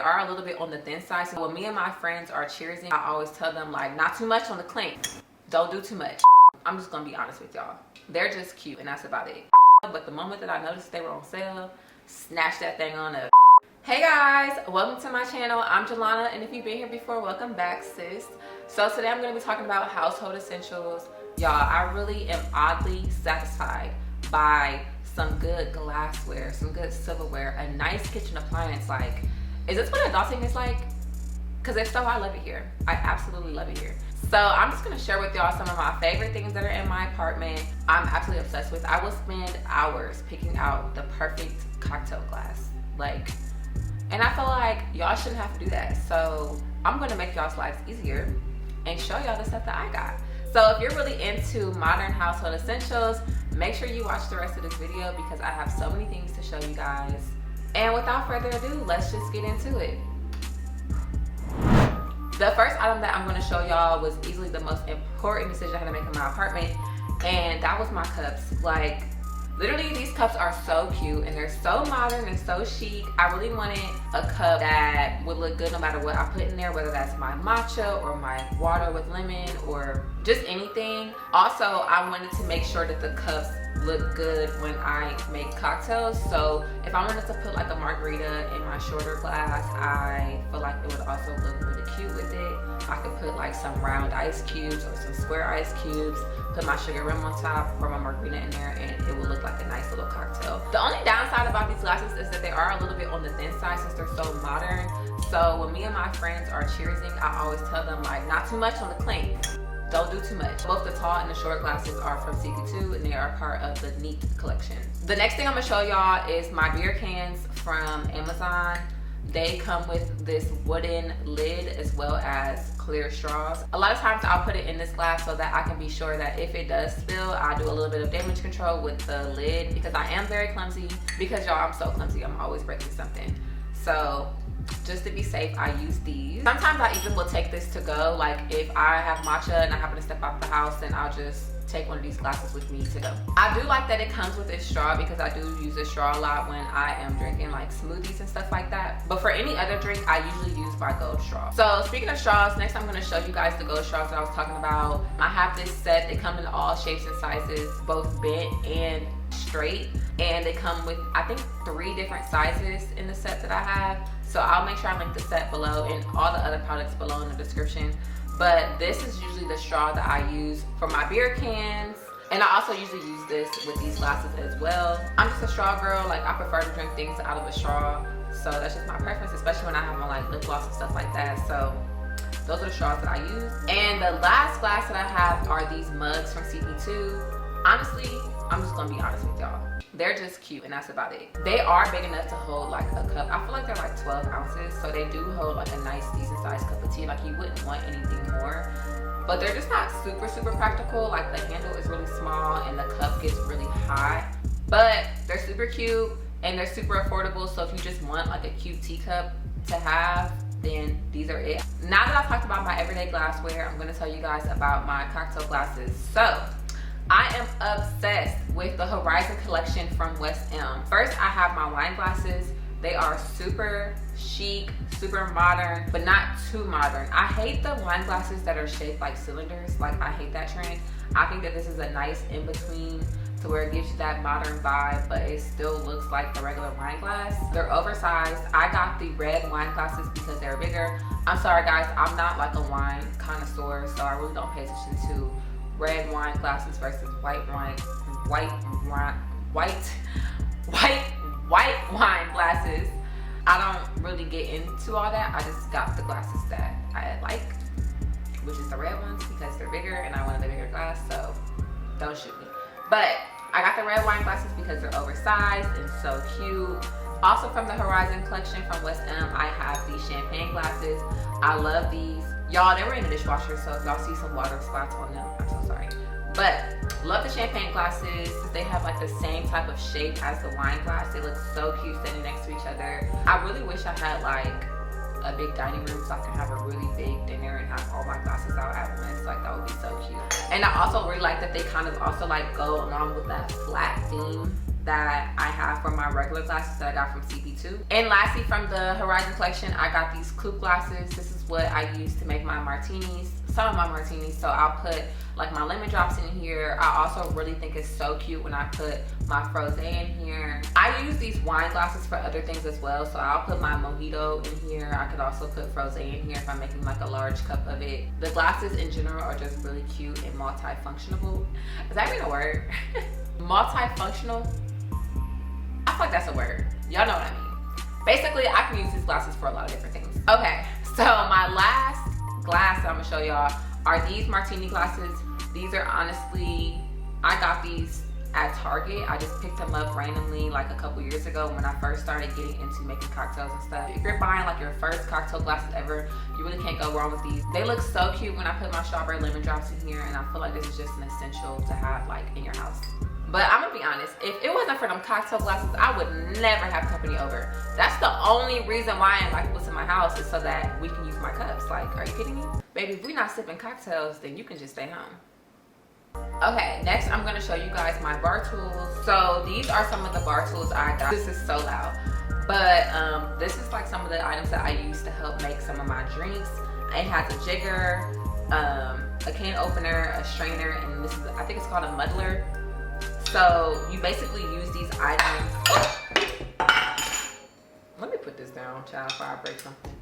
are a little bit on the thin side. So when me and my friends are cheersing, I always tell them like, not too much on the clink. Don't do too much. I'm just gonna be honest with y'all. They're just cute and that's about it. But the moment that I noticed they were on sale, snatch that thing on up. Hey guys, welcome to my channel. I'm Jelana, and if you've been here before, welcome back, sis. So today I'm gonna be talking about household essentials. Y'all, I really am oddly satisfied by some good glassware, some good silverware, a nice kitchen appliance. Like, is this what adulting is like? Because if so, I love it here. I absolutely love it here. So I'm just gonna share with y'all some of my favorite things that are in my apartment. I'm absolutely obsessed with. I will spend hours picking out the perfect cocktail glass. Like, and I feel like y'all shouldn't have to do that. So I'm gonna make y'all's lives easier and show y'all the stuff that I got. So if you're really into modern household essentials, make sure you watch the rest of this video because I have so many things to show you guys. And without further ado, let's just get into it. The first item that I'm gonna show y'all was easily the most important decision I had to make in my apartment, and that was my cups. Like, literally these cups are so cute and they're so modern and so chic. I really wanted a cup that would look good no matter what I put in there, whether that's my matcha or my water with lemon or just anything. Also, I wanted to make sure that the cups look good when I make cocktails. So if I wanted to put like a margarita in my shorter glass, I feel like it would also look really cute with it. I could put like some round ice cubes or some square ice cubes, put my sugar rim on top, pour my margarita in there, and it will look like a nice little cocktail. The only downside about these glasses is that they are a little bit on the thin side since they're so modern. So when me and my friends are cheersing, I always tell them like, not too much on the clink. Don't do too much. Both the tall and the short glasses are from CB2 and they are part of the Neat collection. The next thing I'm gonna show y'all is my beer cans from Amazon. They come with this wooden lid as well as clear straws. A lot of times I'll put it in this glass so that I can be sure that if it does spill, I do a little bit of damage control with the lid because I am very clumsy. Because y'all, I'm so clumsy, I'm always breaking something. So just to be safe, I use these. Sometimes I even will take this to go. Like if I have matcha and I happen to step out the house, then I'll just take one of these glasses with me to go. I do like that it comes with a straw because I do use this straw a lot when I am drinking like smoothies and stuff like that. But for any other drink, I usually use my gold straw. So speaking of straws, next I'm gonna show you guys the gold straws that I was talking about. I have this set. They come in all shapes and sizes, both bent and straight. And they come with, I think, 3 different sizes in the set that I have. So I'll make sure I link the set below and all the other products below in the description. But this is usually the straw that I use for my beer cans. And I also usually use this with these glasses as well. I'm just a straw girl. Like, I prefer to drink things out of a straw. So that's just my preference, especially when I have my like lip gloss and stuff like that. So those are the straws that I use. And the last glass that I have are these mugs from CB2. Honestly, I'm just gonna be honest with y'all. They're just cute and that's about it. They are big enough to hold like a cup. I feel like they're like 12 ounces. So they do hold like a nice decent sized cup of tea. Like you wouldn't want anything more. But they're just not super, super practical. Like the handle is really small and the cup gets really high. But they're super cute and they're super affordable. So if you just want like a cute teacup to have, then these are it. Now that I've talked about my everyday glassware, I'm gonna tell you guys about my cocktail glasses. So I am obsessed with the Horizon collection from West Elm. First, I have my wine glasses. They are super chic, super modern, but not too modern. I hate the wine glasses that are shaped like cylinders. Like, I hate that trend. I think that this is a nice in-between to where it gives you that modern vibe, but it still looks like the regular wine glass. They're oversized. I got the red wine glasses because they're bigger. I'm sorry guys, I'm not like a wine connoisseur, so I really don't pay attention to red wine glasses versus white wine glasses. I don't really get into all that. I just got the glasses that I like, which is the red ones because they're bigger and I wanted a bigger glass, so don't shoot me. But I got the red wine glasses because they're oversized and so cute. Also from the Horizon collection from West Elm, I have these champagne glasses. I love these. Y'all, they were in the dishwasher, so if y'all see some water spots on them, I'm so sorry. But love the champagne glasses. They have like the same type of shape as the wine glass. They look so cute standing next to each other. I really wish I had like a big dining room so I can have a really big dinner and have all my glasses out at once. Like, that would be so cute. And I also really like that they kind of also like go along with that flat theme that I have for my regular glasses that I got from CB2. And lastly, from the Horizon collection, I got these coupe glasses. This is what I use to make my martinis, some of my martinis. So I'll put like my lemon drops in here. I also really think it's so cute when I put my frosé in here. I use these wine glasses for other things as well. So I'll put my mojito in here. I could also put frosé in here if I'm making like a large cup of it. The glasses in general are just really cute and multifunctional. Is that even a word? Multifunctional? I feel like that's a word. Y'all know what I mean. Basically, I can use these glasses for a lot of different things. Okay, so my last glass that I'm gonna show y'all are these martini glasses. These are honestly, I got these at Target. I just picked them up randomly like a couple years ago when I first started getting into making cocktails and stuff. If you're buying like your first cocktail glasses ever, you really can't go wrong with these. They look so cute when I put my strawberry lemon drops in here, and I feel like this is just an essential to have like in your house. But I'm gonna be honest, if it wasn't for them cocktail glasses, I would never have company over. That's the only reason why I invite people to my house, is so that we can use my cups. Like, are you kidding me? Baby, if we're not sipping cocktails, then you can just stay home. Okay, next I'm gonna show you guys my bar tools. So these are some of the bar tools I got. This is so loud. But this is like some of the items that I use to help make some of my drinks. It has a jigger, a can opener, a strainer, and this is, I think it's called a muddler. So you basically use these items. Let me put this down, child, before I break something.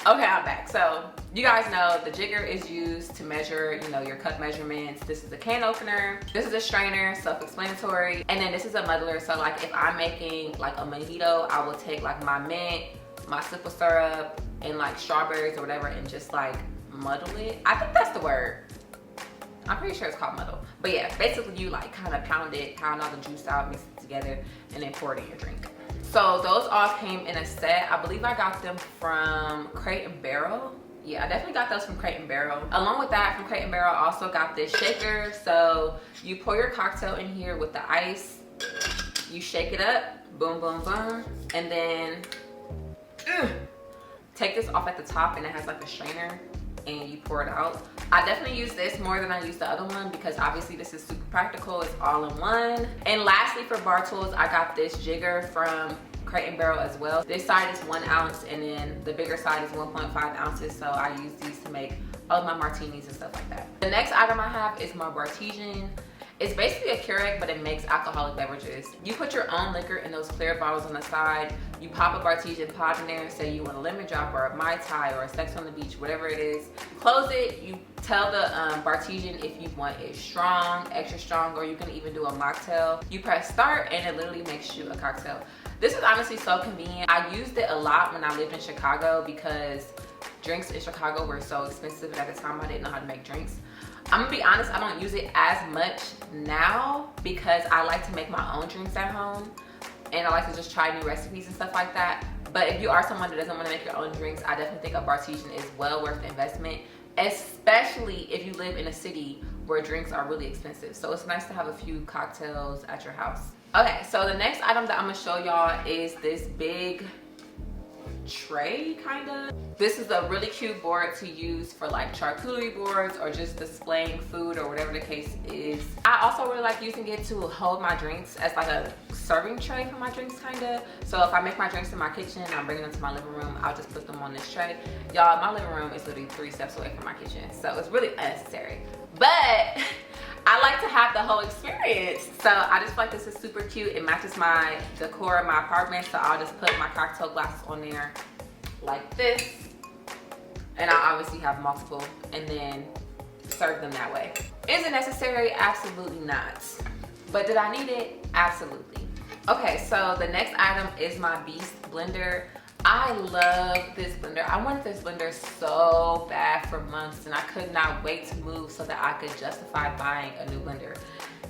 Okay, I'm back. So you guys know the jigger is used to measure, you know, your cup measurements. This is a can opener. This is a strainer, self-explanatory. And then this is a muddler. So like if I'm making like a mojito, I will take like my mint, my simple syrup, and like strawberries or whatever, and just like muddle it. I think that's the word. I'm pretty sure it's called muddle. But yeah, basically you like kind of pound all the juice out, mix it together, and then pour it in your drink. So those all came in a set. I believe I got them from crate&barrel. Yeah, I definitely got those from crate&barrel. Along with that, from crate&barrel, I also got this shaker. So you pour your cocktail in here with the ice. You shake it up, boom, boom, boom. And then take this off at the top, and it has like a strainer, and you pour it out. I definitely use this more than I use the other one because obviously this is super practical. It's all in one. And lastly, for bar tools, I got this jigger from crate&barrel as well. This side is 1 ounce, and then the bigger side is 1.5 ounces. So I use these to make all of my martinis and stuff like that. The next item I have is my Bartesian. It's basically a Keurig, but it makes alcoholic beverages. You put your own liquor in those clear bottles on the side. You pop a Bartesian pod in there, say you want a lemon drop or a Mai Tai or a Sex on the Beach, whatever it is. Close it, you tell the Bartesian if you want it strong, extra strong, or you can even do a mocktail. You press start, and it literally makes you a cocktail. This is honestly so convenient. I used it a lot when I lived in Chicago because drinks in Chicago were so expensive, and at the time I didn't know how to make drinks. I'm gonna be honest, I don't use it as much now because I like to make my own drinks at home, and I like to just try new recipes and stuff like that. But if you are someone that doesn't want to make your own drinks, I definitely think a Bartesian is well worth the investment, especially if you live in a city where drinks are really expensive. So it's nice to have a few cocktails at your house. Okay, so the next item that I'm gonna show y'all is this big tray, kind of. This is a really cute board to use for like charcuterie boards or just displaying food or whatever the case is. I also really like using it to hold my drinks as like a serving tray for my drinks, kind of. So if I make my drinks in my kitchen and I'm bringing them to my living room, I'll just put them on this tray. Y'all, my living room is literally 3 steps away from my kitchen, so it's really unnecessary. But I like to have the whole experience. So I just feel like this is super cute. It matches my decor in my apartment. So I'll just put my cocktail glasses on there like this. And I obviously have multiple, and then serve them that way. Is it necessary? Absolutely not. But did I need it? Absolutely. Okay, so the next item is my Beast blender. I love this blender. I wanted this blender so bad for months, and I could not wait to move so that I could justify buying a new blender.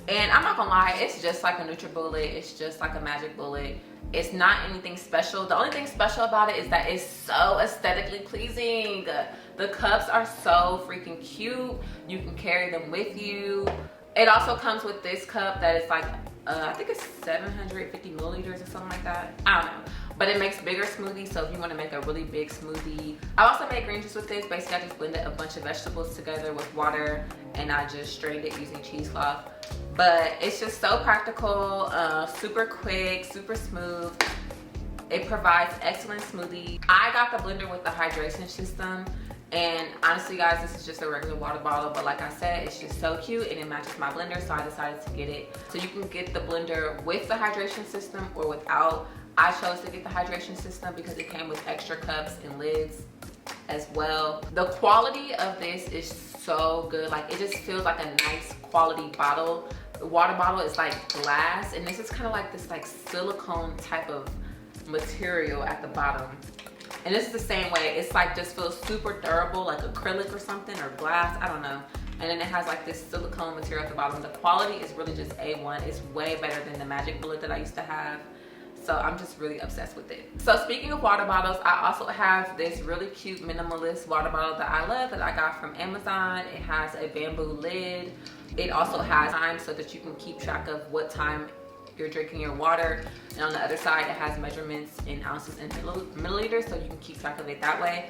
And I'm not gonna lie, it's just like a NutriBullet. It's just like a Magic Bullet. It's not anything special. The only thing special about it is that it's so aesthetically pleasing. The cups are so freaking cute. You can carry them with you. It also comes with this cup that is like, I think it's 750 milliliters or something like that. I don't know. but it makes bigger smoothies. So if you want to make a really big smoothie, I also made green juice with this. Basically, I just blended a bunch of vegetables together with water, and I just strained it using cheesecloth. But it's just so practical, super quick, super smooth. It provides excellent smoothie. I got the blender with the hydration system, and honestly guys, this is just a regular water bottle, but like I said, it's just so cute and it matches my blender, so I decided to get it. So you can get the blender with the hydration system or without. I chose to get the hydration system because it came with extra cups and lids as well. The quality of this is so good. Like, it just feels like a nice quality bottle. The water bottle is like glass, and this is kind of like this like silicone type of material at the bottom. And this is the same way. It's like just feels super durable, like acrylic or something, or glass, I don't know. And then it has like this silicone material at the bottom. The quality is really just A1. It's way better than the Magic Bullet that I used to have. So I'm just really obsessed with it. So speaking of water bottles, I also have this really cute minimalist water bottle that I love that I got from Amazon. It has a bamboo lid. It also has time so that you can keep track of what time you're drinking your water, and on the other side it has measurements in ounces and milliliters, so you can keep track of it that way.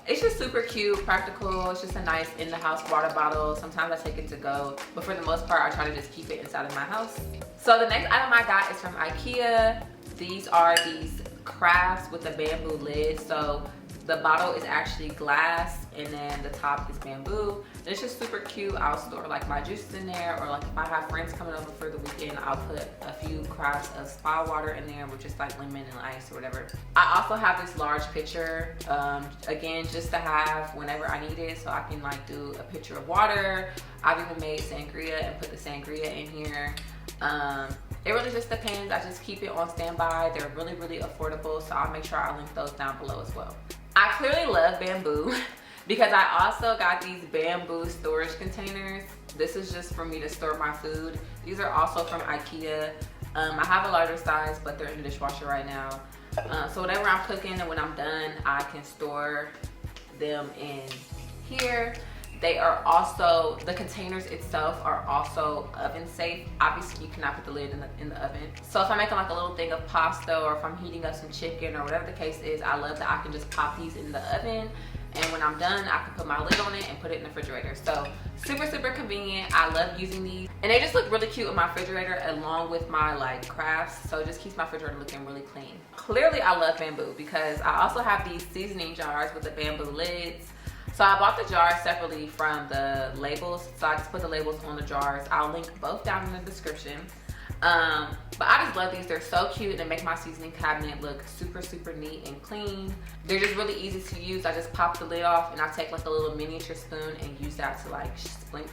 It's just super cute, practical. It's just a nice in the house water bottle. Sometimes I take it to go, but for the most part I try to just keep it inside of my house. So the next item I got is from IKEA. These are these Carafes with a bamboo lid. So the bottle is actually glass, and then the top is bamboo. And it's just super cute. I'll store like my juices in there, or like if I have friends coming over for the weekend, I'll put a few crafts of spa water in there with just like lemon and ice or whatever. I also have this large pitcher, again, just to have whenever I need it, so I can like do a pitcher of water. I've even made sangria and put the sangria in here. It really just depends. I just keep it on standby. They're really, really affordable, so I'll make sure I link those down below as well. I clearly love bamboo because I also got these bamboo storage containers. This is just for me to store my food. These are also from IKEA. I have a larger size, but they're in the dishwasher right now. So whatever I'm cooking and when I'm done, I can store them in here. They are also, the containers itself are also oven safe. Obviously you cannot put the lid in the oven. So if I'm making like a little thing of pasta, or if I'm heating up some chicken or whatever the case is, I love that I can just pop these in the oven, and when I'm done I can put my lid on it and put it in the refrigerator. So super, super convenient. I love using these, and they just look really cute in my refrigerator along with my like crafts, so it just keeps my refrigerator looking really clean. Clearly I love bamboo because I also have these seasoning jars with the bamboo lids. So I bought the jars separately from the labels, so I just put the labels on the jars. I'll link both down in the description. But I just love these. They're so cute, and they make my seasoning cabinet look super, super neat and clean. They're just really easy to use. I just pop the lid off, and I take like a little miniature spoon and use that to like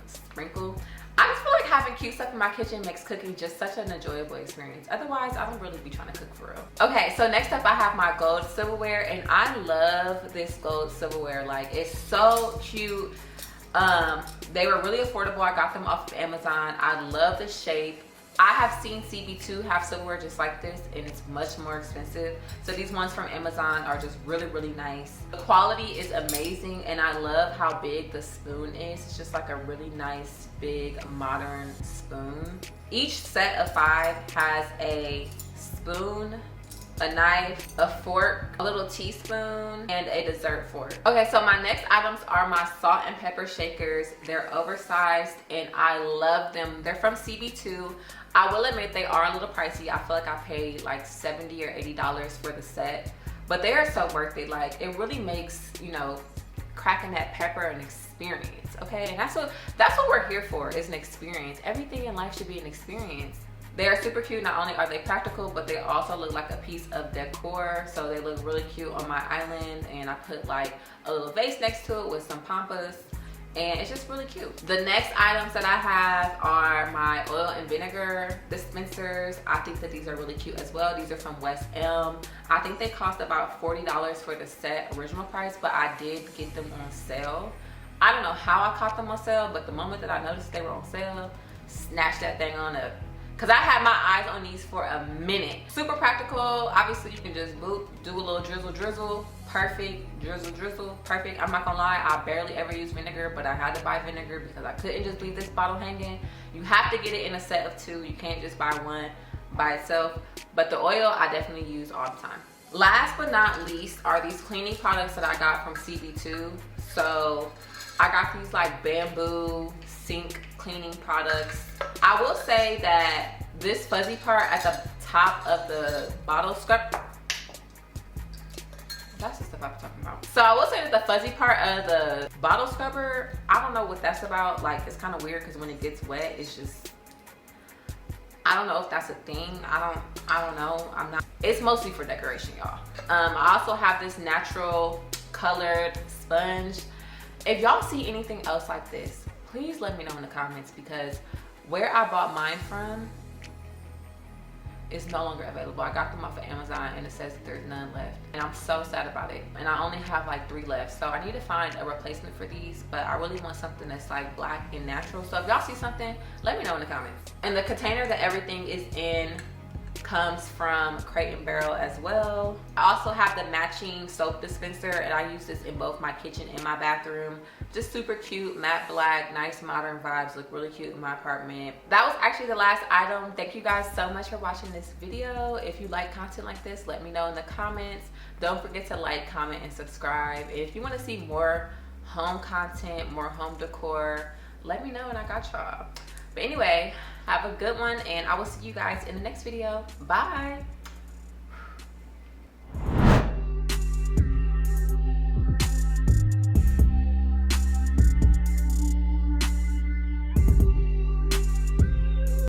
sprinkle. I just feel like having cute stuff in my kitchen makes cooking just such an enjoyable experience. Otherwise, I don't really be trying to cook for real. Okay, so next up I have my gold silverware, and I love this gold silverware. Like, it's so cute. They were really affordable. I got them off of Amazon. I love the shape. I have seen CB2 have silverware just like this, and it's much more expensive. So these ones from Amazon are just really, really nice. The quality is amazing, and I love how big the spoon is. It's just like a really nice, big, modern spoon. Each set of 5 has a spoon, a knife, a fork, a little teaspoon, and a dessert fork. Okay, so my next items are my salt and pepper shakers. They're oversized, and I love them. They're from CB2. I will admit they are a little pricey. I feel like I paid like $70 or $80 for the set, but they are so worth it. Like, it really makes, you know, cracking that pepper an experience, okay? And that's what we're here for, is an experience. Everything in life should be an experience. They are super cute. Not only are they practical, but they also look like a piece of decor. So they look really cute on my island, and I put like a little vase next to it with some pampas, and it's just really cute. The next items that I have are my oil and vinegar dispensers. I think that these are really cute as well. These are from West Elm. I think they cost about $40 for the set original price, but I did get them on sale. I don't know how I caught them on sale, but the moment that I noticed they were on sale, snatched that thing on up. Cause I had my eyes on these for a minute. Super practical. Obviously you can just boop, do a little drizzle, perfect. Drizzle, perfect. I'm not gonna lie, I barely ever use vinegar, but I had to buy vinegar because I couldn't just leave this bottle hanging. You have to get it in a set of 2. You can't just buy one by itself. But the oil I definitely use all the time. Last but not least are these cleaning products that I got from CB2. So I got these like bamboo sink cleaning products. I will say that this fuzzy part at the top of the bottle scrub, that's the stuff I'm talking about. So I will say that the fuzzy part of the bottle scrubber, I don't know what that's about. Like, it's kind of weird because when it gets wet, it's just, I don't know if that's a thing. I don't know. It's mostly for decoration, y'all. I also have this natural colored sponge. If y'all see anything else like this, please let me know in the comments, because where I bought mine from is no longer available. I got them off of Amazon and it says that there's none left, and I'm so sad about it. And I only have like 3 left, so I need to find a replacement for these, but I really want something that's like black and natural. So if y'all see something, let me know in the comments. And the container that everything is in comes from Crate&Barrel as well. I also have the matching soap dispenser, and I use this in both my kitchen and my bathroom. Just super cute, matte black, nice modern vibes, look really cute in my apartment. That was actually the last item. Thank you guys so much for watching this video. If you like content like this, let me know in the comments. Don't forget to like, comment, and subscribe. If you want to see more home content, more home decor, let me know and I got y'all. But anyway, have a good one, and I will see you guys in the next video. Bye.